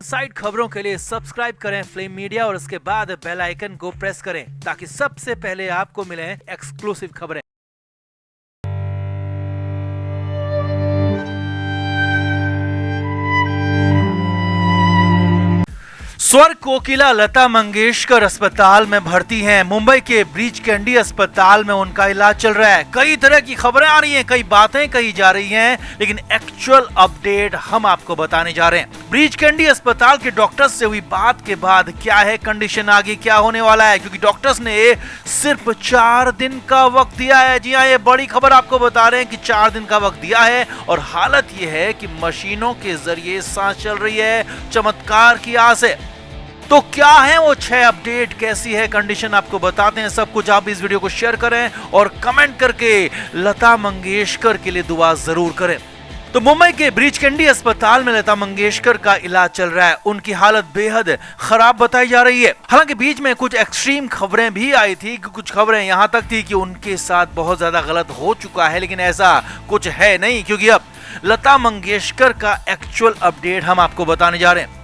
Side खबरों के लिए सब्सक्राइब करें फ्लेम मीडिया और उसके बाद बेल आइकन को प्रेस करें ताकि सबसे पहले आपको मिले एक्सक्लूसिव खबरें। स्वर कोकिला लता मंगेशकर अस्पताल में भर्ती हैं। मुंबई के ब्रीच कैंडी अस्पताल में उनका इलाज चल रहा है। कई तरह की खबरें आ रही हैं, कई बातें कही जा रही हैं, लेकिन एक्चुअल अपडेट हम आपको बताने जा रहे हैं। ब्रीच कैंडी अस्पताल के डॉक्टर्स से हुई बात के बाद क्या है कंडीशन, आगे क्या होने वाला है, क्योंकि डॉक्टर्स ने सिर्फ 4 दिन का वक्त दिया है। जी हाँ, ये बड़ी खबर आपको बता रहे हैं कि 4 दिन का वक्त दिया है और हालत ये है कि मशीनों के जरिए सांस चल रही है। चमत्कार की आस है। तो क्या है वो 6 अपडेट, कैसी है कंडीशन, आपको बताते हैं सब कुछ। आप इस वीडियो को शेयर करें और कमेंट करके लता मंगेशकर के लिए दुआ जरूर करें। तो मुंबई के ब्रीच कैंडी अस्पताल में लता मंगेशकर का इलाज चल रहा है। उनकी हालत बेहद खराब बताई जा रही है। हालांकि बीच में कुछ एक्सट्रीम खबरें भी आई थी, कुछ खबरें यहां तक थी कि उनके साथ बहुत ज्यादा गलत हो चुका है, लेकिन ऐसा कुछ है नहीं, क्योंकि अब लता मंगेशकर का एक्चुअल अपडेट हम आपको बताने जा रहे हैं।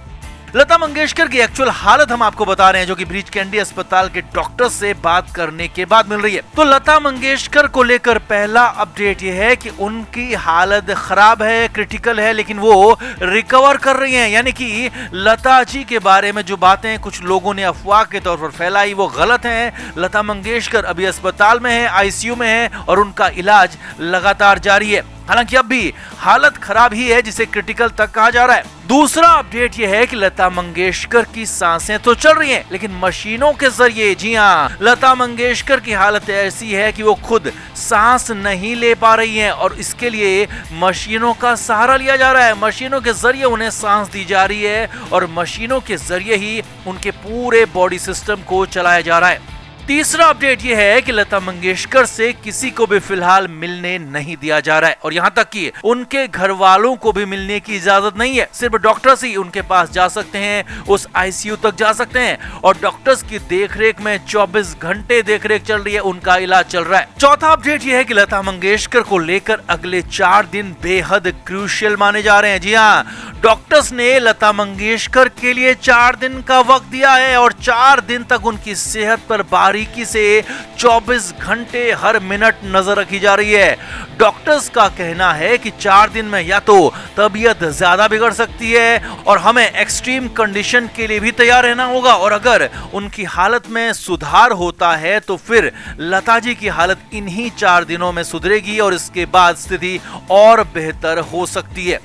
लता मंगेशकर की एक्चुअल हालत हम आपको बता रहे हैं, जो कि ब्रीच कैंडी अस्पताल के डॉक्टर से बात करने के बाद मिल रही है। तो लता मंगेशकर को लेकर पहला अपडेट यह है कि उनकी हालत खराब है, क्रिटिकल है, लेकिन वो रिकवर कर रही हैं। यानी कि लता जी के बारे में जो बातें कुछ लोगों ने अफवाह के तौर पर फैलाई वो गलत हैं। लता मंगेशकर अभी अस्पताल में है, आईसीयू में है और उनका इलाज लगातार जारी है। हालांकि अब भी हालत खराब ही है, जिसे क्रिटिकल तक कहा जा रहा है। दूसरा अपडेट यह है कि लता मंगेशकर की सांसें तो चल रही हैं, लेकिन मशीनों के जरिए। जी हाँ, लता मंगेशकर की हालत ऐसी है कि वो खुद सांस नहीं ले पा रही हैं और इसके लिए मशीनों का सहारा लिया जा रहा है। मशीनों के जरिए उन्हें सांस दी जा रही है और मशीनों के जरिए ही उनके पूरे बॉडी सिस्टम को चलाया जा रहा है। तीसरा अपडेट यह है कि लता मंगेशकर से किसी को भी फिलहाल मिलने नहीं दिया जा रहा है और यहाँ तक कि उनके घर वालों को भी मिलने की इजाजत नहीं है। सिर्फ डॉक्टर्स ही उनके पास जा सकते हैं, उस आईसीयू तक जा सकते हैं और डॉक्टर्स की देखरेख में 24 घंटे देखरेख चल रही है, उनका इलाज चल रहा है। चौथा अपडेट यह है कि लता मंगेशकर को लेकर अगले 4 दिन बेहद क्रूशियल माने जा रहे हैं। जी हाँ, डॉक्टर्स ने लता मंगेशकर के लिए 4 दिन का वक्त दिया है और 4 दिन तक उनकी सेहत पर बारीकी से 24 घंटे हर मिनट नजर रखी जा रही है। डॉक्टर्स का कहना है कि 4 दिन में या तो तबीयत ज्यादा बिगड़ सकती है और हमें एक्सट्रीम कंडीशन के लिए भी तैयार रहना होगा, और अगर उनकी हालत में सुधार होता है तो फिर लता जी की हालत इन्हीं 4 दिनों में सुधरेगी और इसके बाद स्थिति और बेहतर हो सकती है।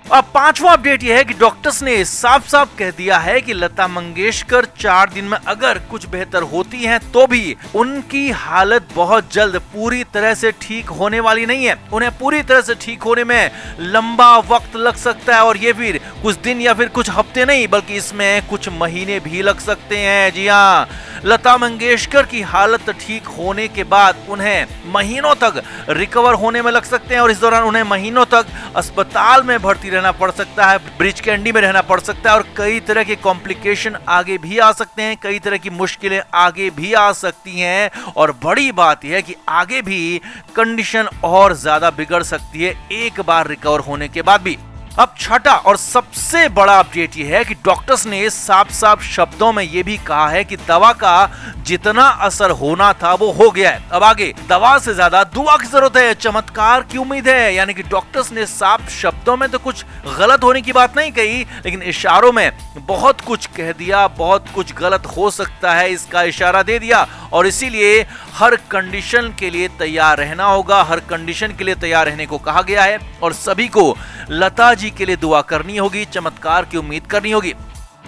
अब पांचवा अपडेट यह है कि डॉक्टर्स ने साफ साफ कह दिया है कि लता मंगेशकर 4 दिन में अगर कुछ बेहतर होती हैं तो भी उनकी हालत बहुत जल्द पूरी तरह से ठीक होने वाली नहीं है। उन्हें पूरी तरह से ठीक होने में लंबा वक्त लग सकता है और ये फिर कुछ दिन या फिर कुछ हफ्ते नहीं, बल्कि इसमें कुछ महीने भी लग सकते हैं। जी हाँ, लता मंगेशकर की हालत ठीक होने के बाद उन्हें महीनों तक रिकवर होने में लग सकते हैं और इस दौरान उन्हें महीनों तक अस्पताल में भर्ती रहना पड़ सकता है, ब्रीच कैंडी में रहना पड़ सकता है और कई तरह के कॉम्प्लिकेशन आगे भी आ सकते हैं, कई तरह की मुश्किलें आगे भी आ सकती हैं और बड़ी बात यह है कि आगे भी कंडीशन और ज्यादा बिगड़ सकती है एक बार रिकवर होने के बाद भी। अब छठा और सबसे बड़ा अपडेट यह है कि डॉक्टर्स ने साफ साफ शब्दों में यह भी कहा है कि दवा का जितना असर होना था वो हो गया है। अब आगे दवा से ज्यादा दुआ की जरूरत है, चमत्कार की उम्मीद है। यानी कि डॉक्टर्स ने साफ शब्दों में तो कुछ गलत होने की बात नहीं कही, लेकिन इशारों में बहुत कुछ कह दिया, बहुत कुछ गलत हो सकता है इसका इशारा दे दिया और इसीलिए हर कंडीशन के लिए तैयार रहना होगा, हर कंडीशन के लिए तैयार रहने को कहा गया है और सभी को लता जी के लिए दुआ करनी होगी, चमत्कार की उम्मीद करनी होगी।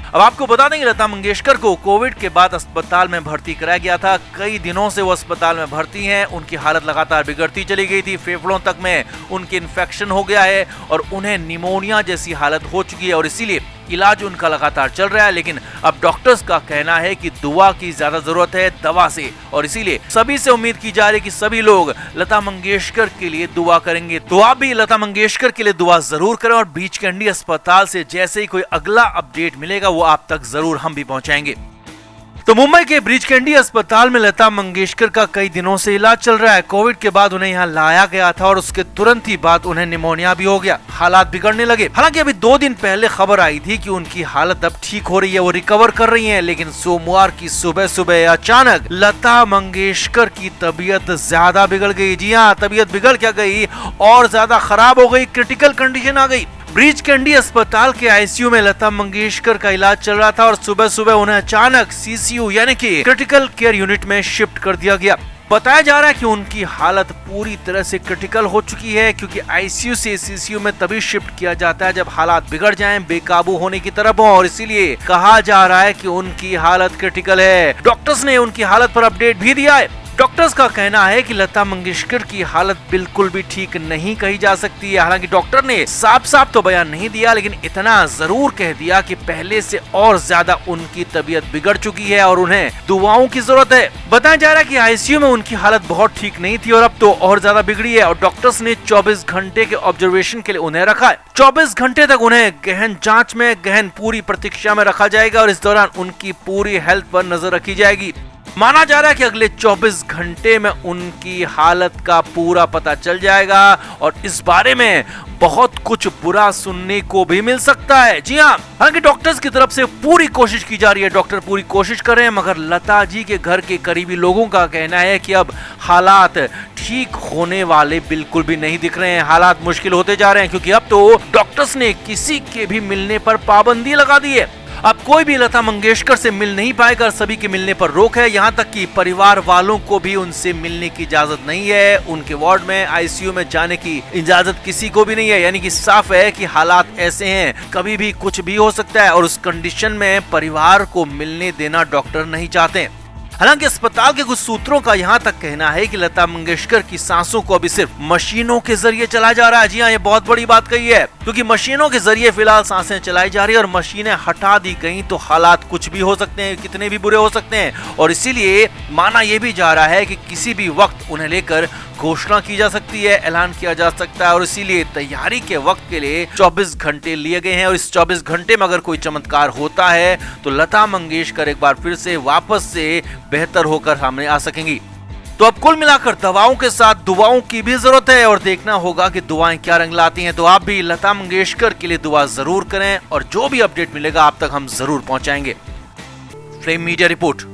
अब आपको बता दें कि लता मंगेशकर को कोविड के बाद अस्पताल में भर्ती कराया गया था। कई दिनों से वो अस्पताल में भर्ती हैं। उनकी हालत लगातार बिगड़ती चली गई थी, फेफड़ों तक में उनके इन्फेक्शन हो गया है और उन्हें निमोनिया जैसी हालत हो चुकी है और इसीलिए इलाज उनका लगातार चल रहा है। लेकिन अब डॉक्टर्स का कहना है कि दुआ की ज्यादा जरूरत है दवा से और इसीलिए सभी से उम्मीद की जा रही है कि सभी लोग लता मंगेशकर के लिए दुआ करेंगे। तो आप भी लता मंगेशकर के लिए दुआ जरूर करें और ब्रीच कैंडी अस्पताल से जैसे ही कोई अगला अपडेट मिलेगा वो आप तक जरूर हम भी पहुंचाएंगे। तो मुंबई के ब्रीच कैंडी अस्पताल में लता मंगेशकर का कई दिनों से इलाज चल रहा है। कोविड के बाद उन्हें यहाँ लाया गया था और उसके तुरंत ही बाद उन्हें निमोनिया भी हो गया, हालात बिगड़ने लगे। हालांकि अभी 2 दिन पहले खबर आई थी कि उनकी हालत अब ठीक हो रही है, वो रिकवर कर रही हैं, लेकिन सोमवार की सुबह सुबह अचानक लता मंगेशकर की तबीयत ज्यादा बिगड़ गई। जी हाँ, तबीयत बिगड़ क्या गई और ज्यादा खराब हो गई, क्रिटिकल कंडीशन आ गई। ब्रीच कैंडी अस्पताल के आईसीयू में लता मंगेशकर का इलाज चल रहा था और सुबह सुबह उन्हें अचानक सीसीयू यानी कि क्रिटिकल केयर यूनिट में शिफ्ट कर दिया गया। बताया जा रहा है कि उनकी हालत पूरी तरह से क्रिटिकल हो चुकी है, क्योंकि आईसीयू से सीसीयू में तभी शिफ्ट किया जाता है जब हालात बिगड़ जाएं, बेकाबू होने की तरफ हो, और इसीलिए कहा जा रहा है कि उनकी हालत क्रिटिकल है। डॉक्टर्स ने उनकी हालत पर अपडेट भी दिया है। डॉक्टर्स का कहना है कि लता मंगेशकर की हालत बिल्कुल भी ठीक नहीं कही जा सकती है। हालांकि डॉक्टर ने साफ साफ तो बयान नहीं दिया, लेकिन इतना जरूर कह दिया कि पहले से और ज्यादा उनकी तबीयत बिगड़ चुकी है और उन्हें दुआओं की जरूरत है। बताया जा रहा है कि आईसीयू में उनकी हालत बहुत ठीक नहीं थी और अब तो और ज्यादा बिगड़ी है और डॉक्टर्स ने 24 घंटे के ऑब्जर्वेशन के लिए उन्हें रखा है। 24 घंटे तक उन्हें गहन जांच में, गहन पूरी प्रतीक्षा में रखा जाएगा और इस दौरान उनकी पूरी हेल्थ पर नजर रखी जाएगी। माना जा रहा है कि अगले 24 घंटे में उनकी हालत का पूरा पता चल जाएगा और इस बारे में बहुत कुछ बुरा सुनने को भी मिल सकता है। जी हाँ, हालांकि डॉक्टर्स की तरफ से पूरी कोशिश की जा रही है, डॉक्टर पूरी कोशिश कर रहे हैं, मगर लता जी के घर के करीबी लोगों का कहना है कि अब हालात ठीक होने वाले बिल्कुल भी नहीं दिख रहे हैं। हालात मुश्किल होते जा रहे हैं, क्योंकि अब तो डॉक्टर्स ने किसी के भी मिलने पर पाबंदी लगा दी है। अब कोई भी लता मंगेशकर से मिल नहीं पाएगा, सभी के मिलने पर रोक है। यहाँ तक कि परिवार वालों को भी उनसे मिलने की इजाजत नहीं है। उनके वार्ड में, आईसीयू में जाने की इजाजत किसी को भी नहीं है। यानी कि साफ है कि हालात ऐसे हैं, कभी भी कुछ भी हो सकता है और उस कंडीशन में परिवार को मिलने देना डॉक्टर नहीं चाहते। हालांकि अस्पताल के कुछ सूत्रों का यहाँ तक कहना है कि लता मंगेशकर की सांसों को अभी सिर्फ मशीनों के जरिए चलाया जा रहा है। जी हाँ, ये बहुत बड़ी बात कही है, क्योंकि मशीनों के जरिए फिलहाल सांसें चलाई जा रही है और मशीनें हटा दी गई तो हालात कुछ भी हो सकते हैं, कितने भी बुरे हो सकते हैं, और इसीलिए माना यह भी जा रहा है कि किसी भी वक्त उन्हें लेकर घोषणा की जा सकती है, ऐलान किया जा सकता है, और इसीलिए तैयारी के वक्त के लिए 24 घंटे लिए गए हैं। और इस 24 घंटे में अगर कोई चमत्कार होता है तो लता मंगेशकर एक बार फिर से वापस से बेहतर होकर सामने आ सकेंगी। तो अब कुल मिलाकर दवाओं के साथ दुआओं की भी जरूरत है और देखना होगा कि दुआएं क्या रंग लाती हैं। तो आप भी लता मंगेशकर के लिए दुआ जरूर करें और जो भी अपडेट मिलेगा आप तक हम जरूर पहुंचाएंगे। Frame media report.